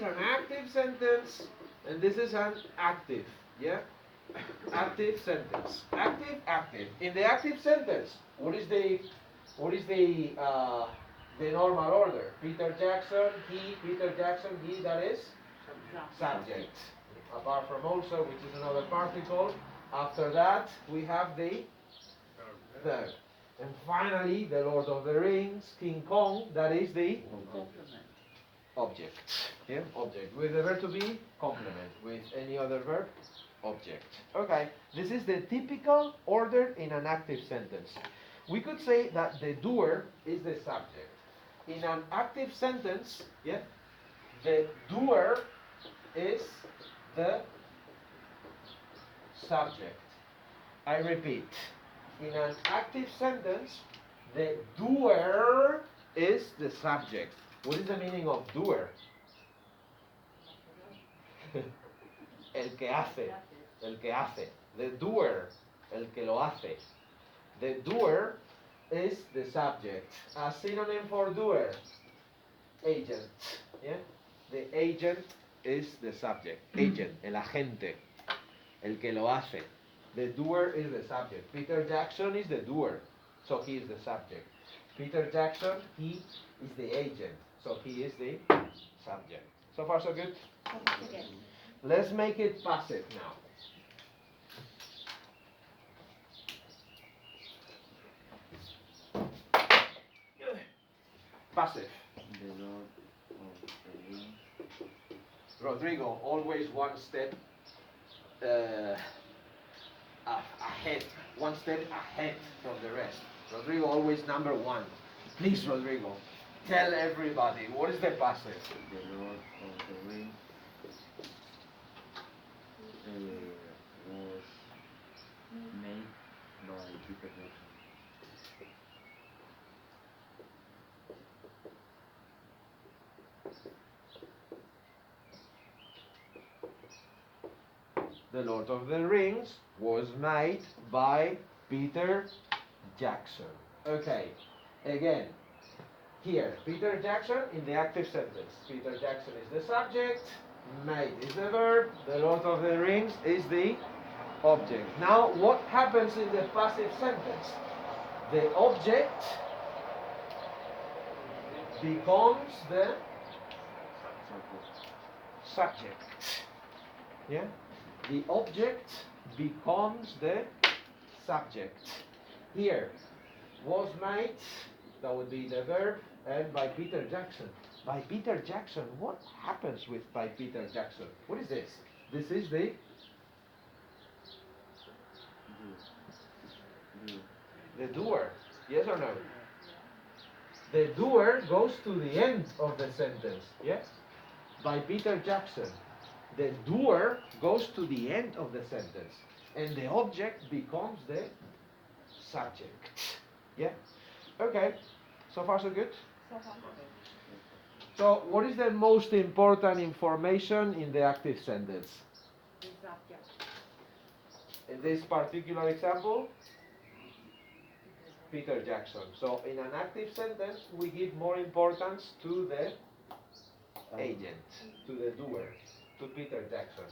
An active sentence, and this is an active, yeah? Active sentence. Active, active. In the active sentence, what is the normal order? Peter Jackson, he, Peter Jackson, he, that is subject. Apart from also, which is another particle. After that, we have the verb. And finally, the Lord of the Rings, King Kong, that is the object. Yeah, object. With the verb to be, complement. With any other verb, object. Okay, this is the typical order in an active sentence. We could say that the doer is the subject. In an active sentence, yeah, the doer is the subject. I repeat, in an active sentence, the doer is the subject. What is the meaning of doer? El que hace, el que hace. The doer, el que lo hace. The doer is the subject. A synonym for doer, agent. Yeah? The agent is the subject. Agent, el agente, el que lo hace. The doer is the subject. Peter Jackson is the doer, so he is the subject. Peter Jackson, he is the agent, so he is the subject. So far, so good? Let's make it passive now. Passive. The Lord of the Rings. Rodrigo, always one step ahead. One step ahead from the rest. Rodrigo, always number one. Please, Rodrigo, tell everybody, what is the passive? The Lord of the Rings was made by Peter Jackson. The Lord of the Rings was made by Peter Jackson. Okay, again, here, Peter Jackson in the active sentence. Peter Jackson is the subject, made is the verb, the Lord of the Rings is the object. Now, what happens in the passive sentence? The object becomes the subject. Yeah? The object becomes the subject. Here, was made, that would be the verb, and by Peter Jackson. By Peter Jackson, what happens with by Peter Jackson? What is this? This is the doer. Yes or no? The doer goes to the end of the sentence. Yes? By Peter Jackson. The doer goes to the end of the sentence. And the object becomes the subject. Yeah? Okay. So far so good? So what is the most important information in the active sentence? The subject. In this particular example, Peter Jackson. So in an active sentence, we give more importance to the agent, to the doer, to Peter Jackson.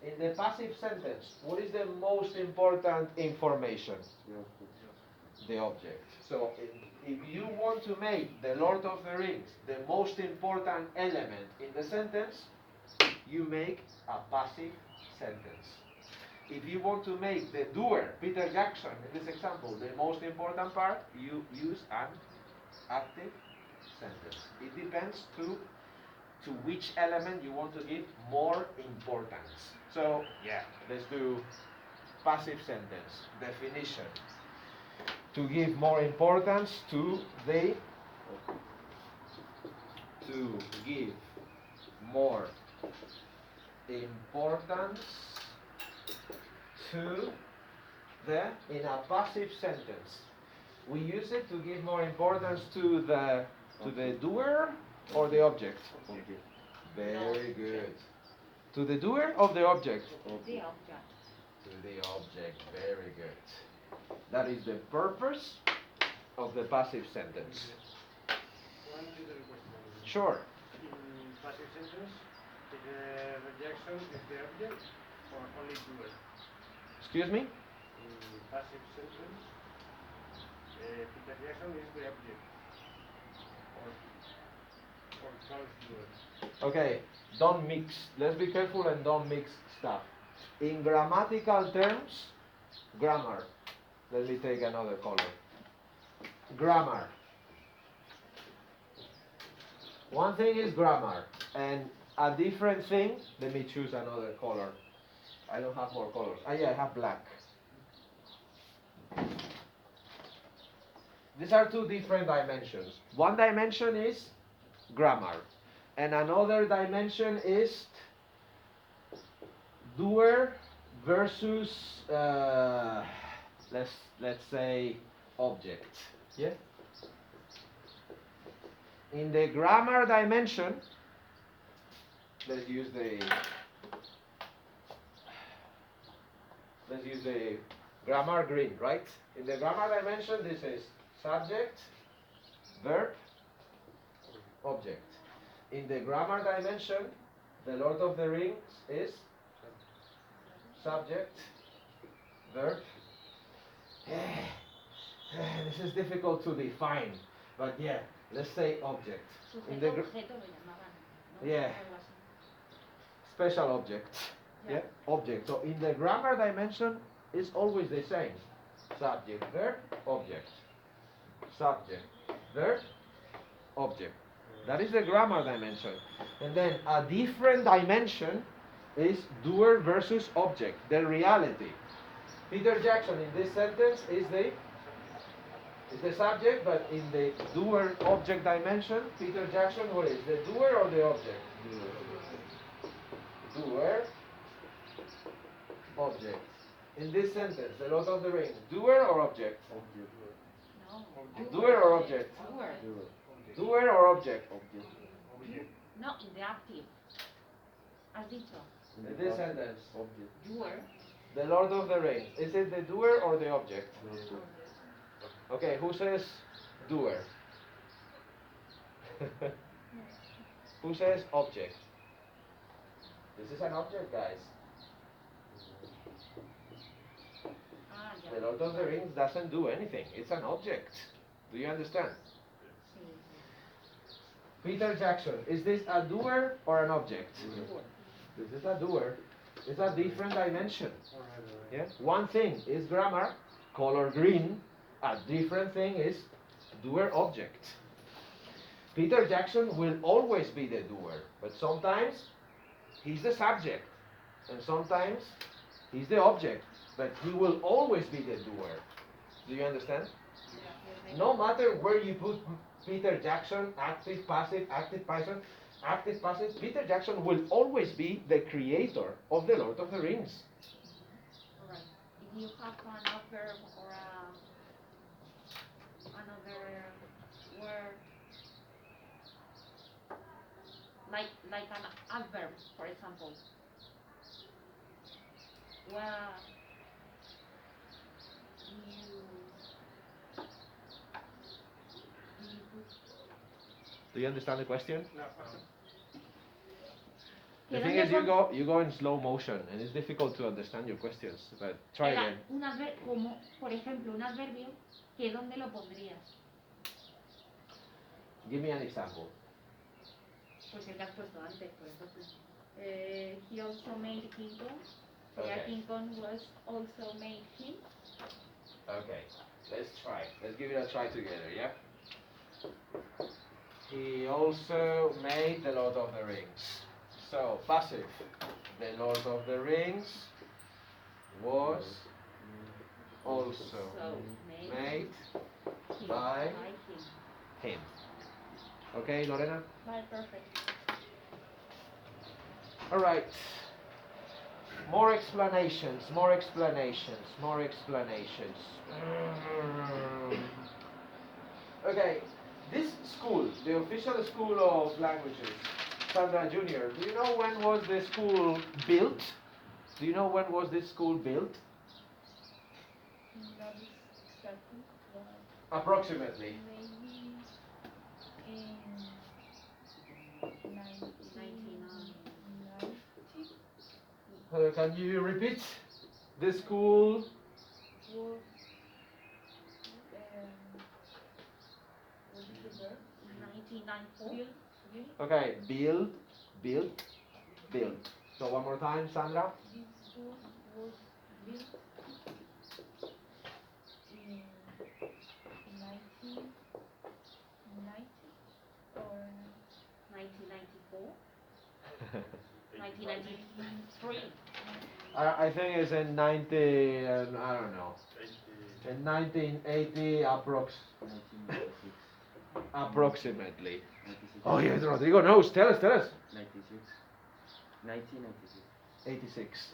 In the passive sentence, what is the most important information? The object. So if you want to make the Lord of the Rings the most important element in the sentence, you make a passive sentence. If you want to make the doer, Peter Jackson, in this example, the most important part, you use an active sentence. It depends to which element you want to give more importance. So, yeah, let's do passive sentence. Definition. To give more importance to the, to give more importance to the, in a passive sentence. We use it to give more importance to the doer or the object? Object. Very good. To the doer of the object? The object. To the object. Very good. That is the purpose of the passive sentence. One little question. Sure. In passive sentence, Jackson is the object or only doer? Excuse me? In passive sentence, Peter Jackson is the object or Charles doer. Okay, don't mix. Let's be careful and don't mix stuff. In grammatical terms, grammar. Let me take another color. Grammar. One thing is grammar, and a different thing, let me choose another color. I don't have more colors. Ah, yeah, I have black. These are two different dimensions. One dimension is grammar, and another dimension is doer versus let's say object. Yeah. In the grammar dimension, let's use the grammar green, right? In the grammar dimension, this is subject, verb, object. In the grammar dimension, the Lord of the Rings is subject, verb. This is difficult to define, but yeah, let's say object. In the Sujeto, objeto lo llamaban, ¿no? Yeah. Algo así. Special object. Yeah, object. So in the grammar dimension, it's always the same. Subject, verb, object. Subject, verb, object. That is the grammar dimension. And then a different dimension is doer versus object, the reality. Peter Jackson in this sentence is the subject, but in the doer object dimension, Peter Jackson, what is the doer or the object? Doer, object. In this sentence, the Lord of the Rings, doer or object? No. Doer or object? Doer. Doer or object? No, in the active. Has dicho. In this sentence, Doer. the Lord of the Rings, is it the doer or the object? Okay, who says doer? Who says object? This is an object, guys. Ah, ya. The Lord of the Rings doesn't do anything. It's an object. Do you understand? Sí. Peter Jackson, is this a doer or an object? Doer. This is a doer. It's a different dimension. Yeah? One thing is grammar, color green. A different thing is doer object. Peter Jackson will always be the doer, but sometimes he's the subject, and sometimes he's the object, but he will always be the doer. Do you understand? No matter where you put Peter Jackson, active, passive, Peter Jackson will always be the creator of the Lord of the Rings. Alright. If you have an adverb or another word, like an adverb, for example. Well, Do you understand the question? No. The ¿Que thing dónde is, you go in slow motion, and it's difficult to understand your questions. But try Era again. un como, por ejemplo, un adverbio, que ¿dónde lo pondrías? Give me an example. Pues el que has puesto antes, por ejemplo. He also made King Kong. Okay. King Kong was also made him. Okay, let's try. Let's give it a try together, yeah? He also made the Lord of the Rings. So, passive. The Lord of the Rings was also So, made him. by him. him. Okay, Lorena? Vale, perfect. Alright. More explanations, more explanations, more explanations. Okay, this school, the official school of languages, Sandra Junior, do you know when was the school built? Do you know when was this school built? Approximately. Maybe in 1990. Can you repeat? The school. Was, what is the verb? 1994. Okay, build. So one more time, Sandra. This school was built in 1990 or 1994, 1993. I think it's in 90, I don't know, 80. in 1980 approximately. 96. Oh yes, Rodrigo knows. Tell us. 96. 1996. 86.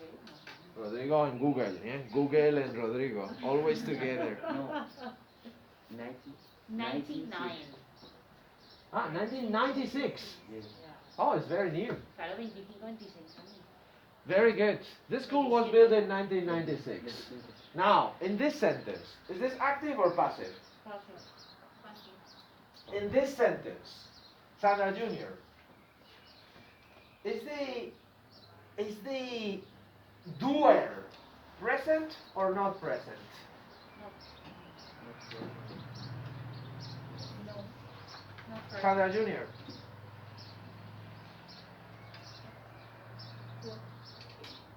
Rodrigo and Google, yeah? Google and Rodrigo, always together. No. 99. Ah, 1996. Yes. Oh, it's very new. Claro, 25, 26 años. Very good. This school was built in 1996. Now, in this sentence, is this active or passive? Passive. In this sentence, Sandra Jr., is the doer present or not present? No. Not correct. Sandra Jr.,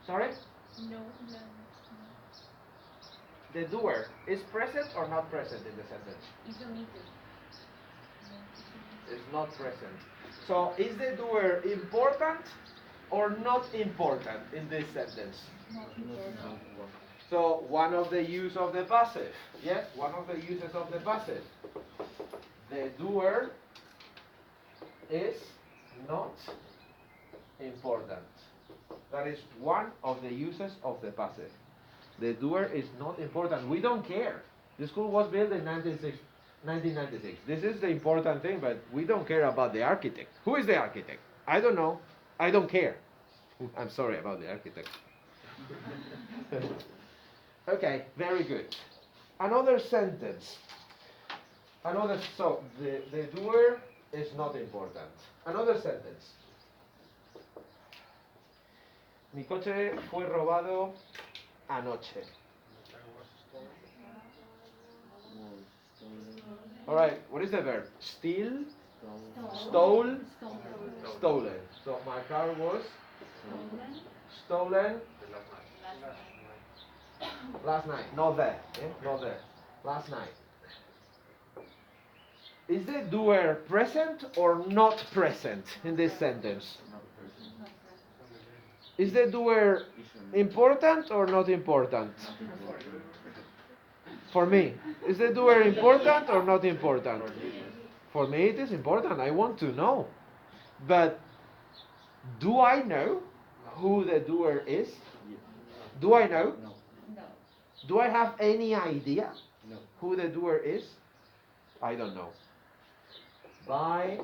sorry? No. The doer is present or not present in the sentence? It's omitted. Is not present. So is the doer important or not important in this sentence? Not important. So one of the use of the passive, yes, one of the uses of the passive. The doer is not important. That is one of the uses of the passive. The doer is not important. We don't care. The school was built in 1996. This is the important thing, but we don't care about the architect. Who is the architect? I don't know. I don't care. I'm sorry about the architect. Okay, very good. Another sentence. So the doer is not important. Another sentence. Mi coche fue robado anoche. All right, what is the verb? Steal, stole, stolen. So my car was stolen last night. Not there. Not there. Last night. Is the doer present or not present in this sentence? Is the doer important or not important? For me, is the doer important or not important? For me, it is important. I want to know. But do I know who the doer is? Do I know? No. No. Do I have any idea No. who the doer is? I don't know. By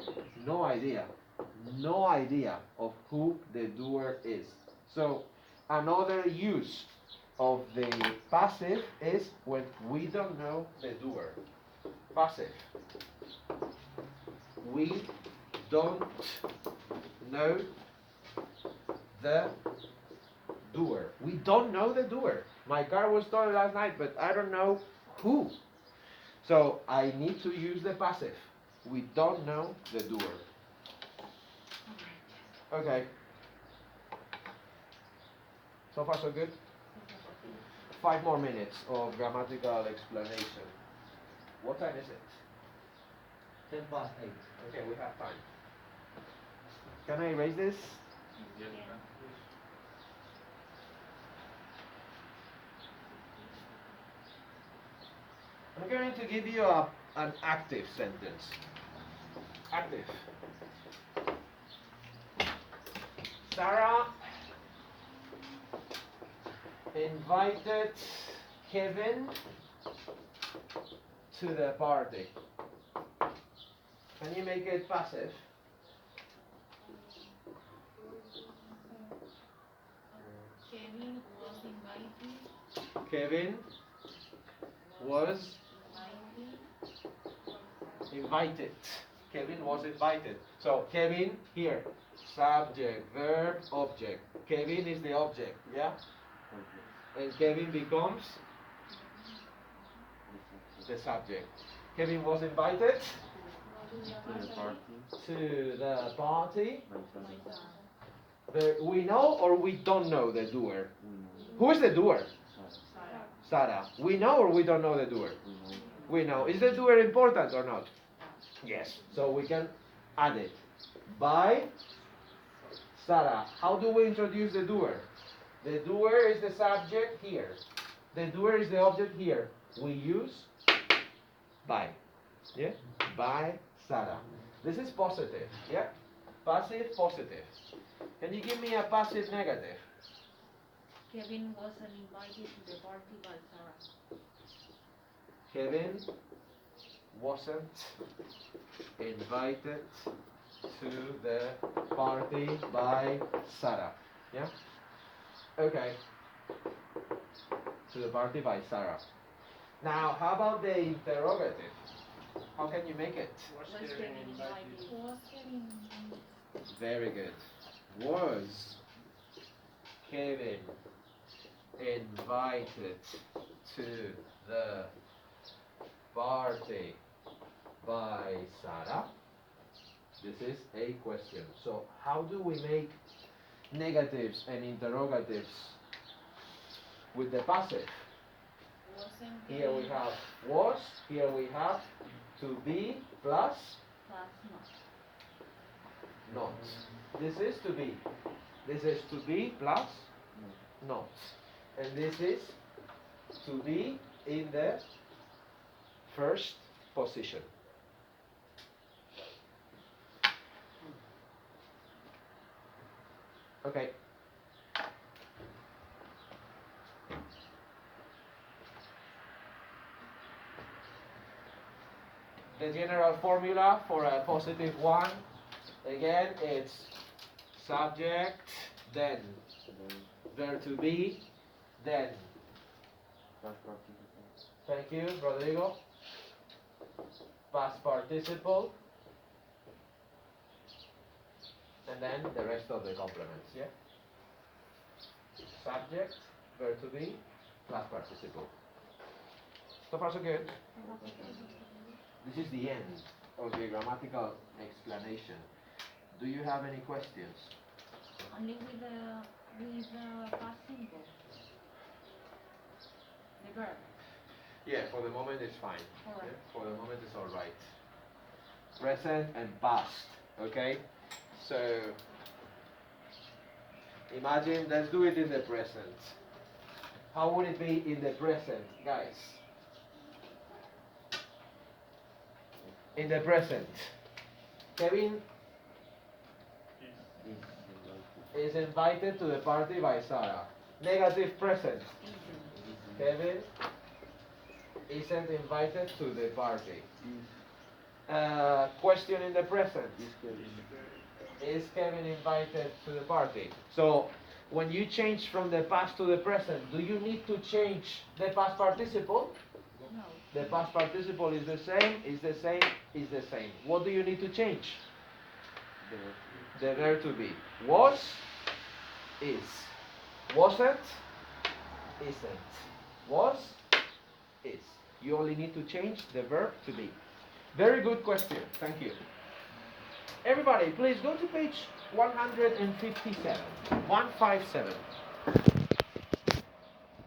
no idea. No idea of who the doer is. So another use of the passive is when we don't know the doer. Passive. We don't know the doer. We don't know the doer. My car was stolen last night, but I don't know who. So I need to use the passive. We don't know the doer. Okay. So far so good? 5 more minutes of grammatical explanation. What time is it? 10 past 8. Okay, we have time. Can I erase this? I'm going to give you an active sentence. Active. Sarah invited Kevin to the party. Can you make it passive? Kevin was invited. Kevin was invited. Kevin was invited. So Kevin here, Subject, verb, object. Kevin is the object, yeah? Okay. And Kevin becomes the subject. Kevin was invited To the party. to the party. By Sarah. We know or we don't know the doer? We know. Who is the doer? Sarah. Sarah. We know or we don't know the doer? We know. We know. Is the doer important or not? Yes. So we can add it. By Sarah. How do we introduce the doer? The doer is the subject here. The doer is the object here. We use by. Yeah? By Sarah. This is positive. Yeah? Passive, positive. Can you give me a passive negative? Kevin wasn't invited to the party by Sarah. Kevin wasn't invited to the party by Sarah. Yeah? Okay. To the party by Sarah. Now, how about the interrogative? How can you make it? Was Was Kevin Kevin invited? invited? Was Kevin invited? Very good. Was Kevin invited to the party by Sarah? This is a question. So how do we make negatives and interrogatives with the passive? Wasn't Here we Kevin have was, here we have to be plus plus not. not. This is to be. This is to be plus not. And this is to be in the first position. Okay. The general formula for a positive one, again, it's subject, then verb to be, then. Past participle. Thank you, Rodrigo. Past participle. And then the rest of the complements, yeah? Subject, verb to be, past participle. So far so good. This is the end of the grammatical explanation. Do you have any questions? Only with the past simple. The verb. Yeah, for the moment it's fine. All right. Yeah, for the moment it's all right. Present and past, okay? So, imagine, let's do it in the present. How would it be in the present, guys? In the present, Kevin is invited to the party by Sarah. Negative present. Kevin isn't invited to the party. Question in the present. Is Kevin invited to the party? So, when you change from the past to the present, do you need to change the past participle? No. The past participle is the same, is the same, is the same. What do you need to change? The verb to be. Was, is. Wasn't, isn't. Was, is. You only need to change the verb to be. Very good question. Thank you. Everybody, please go to page 157. 157.